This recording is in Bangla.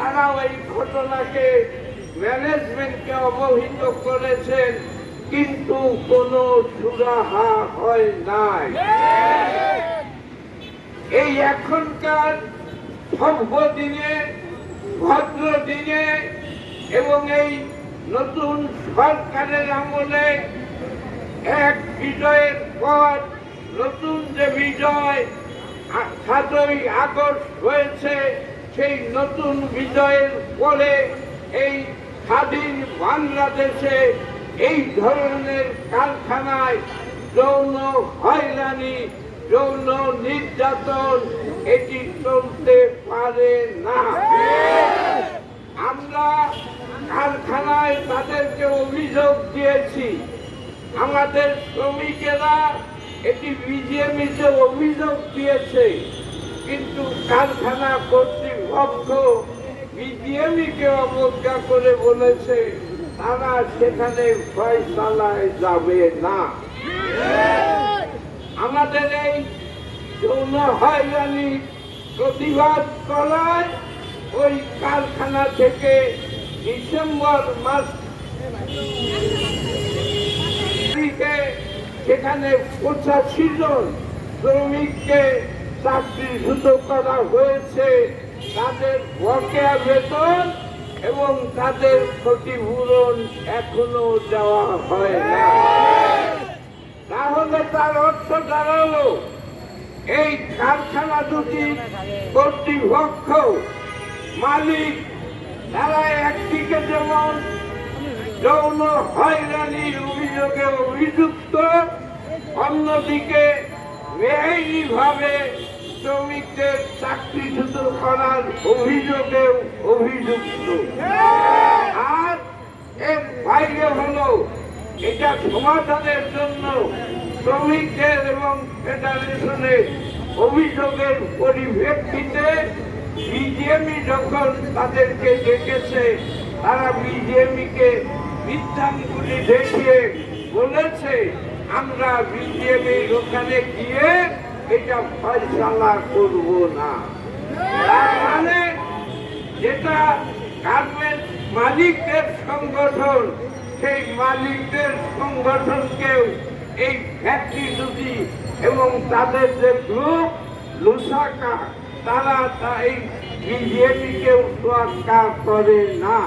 তারাও এই ঘটনাকে ম্যানেজমেন্টকে অবহিত করেছেন, কিন্তু কোনো সুরাহা হয় নাই। এই এখনকার সভ্য দিনে, ভদ্র দিনে এবং এই নতুন সরকারের আমলে এক বিজয়ের পর নতুন যে বিজয় ৭ই আগস্ট হয়েছে, সেই নতুন বিজয়ের পরে এই স্বাধীন বাংলাদেশে এই ধরনের কারখানায় যৌন হয়রানি, যৌন নির্যাতন এটি চলতে পারে না। আমরা কারখানায় তাদেরকে অভিযোগ দিয়েছি, আমাদের শ্রমিকেরা এটি বিজিএমইতে অভিযোগ দিয়েছে, কিন্তু কারখানা কর্তৃপক্ষ বিজিএমইকে অবজ্ঞা করে বলেছে তারা সেখানে ফয়সালায় যাবে না। আমাদের এই যৌন হয়রানি প্রতিবাদ করায় ওই কারখানা থেকে ডিসেম্বর মাস সেখানে 85 জন শ্রমিককে চাকরিচ্যুত করা হয়েছে। তাদের বকেয়া বেতন এবং তাদের ক্ষতিপূরণ এখনো দেওয়া হয় না। তাহলে তার অর্থ দাঁড়ালো এই কারখানা দুটি কর্তৃপক্ষ মালিক তারা একদিকে যেমন যৌন হয়রানির অভিযোগে অভিযুক্ত, অন্যদিকে বেআইনিভাবে শ্রমিকদের চাকরিচ্যুত করার অভিযোগেও অভিযুক্ত। আর এর বাইরে হলো এটা সমাধানের জন্য শ্রমিকদের এবং ফেডারেশনের অভিযোগের পরিপ্রেক্ষিতে বিজিএমই যখন তাদেরকে ডেকেছে, তারা বিজিএমইকে বিজ্ঞানগুলি দেখিয়ে বলেছে আমরা বিজিএমইর ওখানে গিয়ে এটা ফয়সালা করব না। তার মানে যেটা গার্মেন্টস মালিকদের সংগঠন, সেই মালিকদের সংগঠনকেও এই ফ্যাক্টরি দুটি এবং তাদের যে গ্রুপ লুসাকা, তারা এই বিজেপিকেও তোয়াক্কা করে না।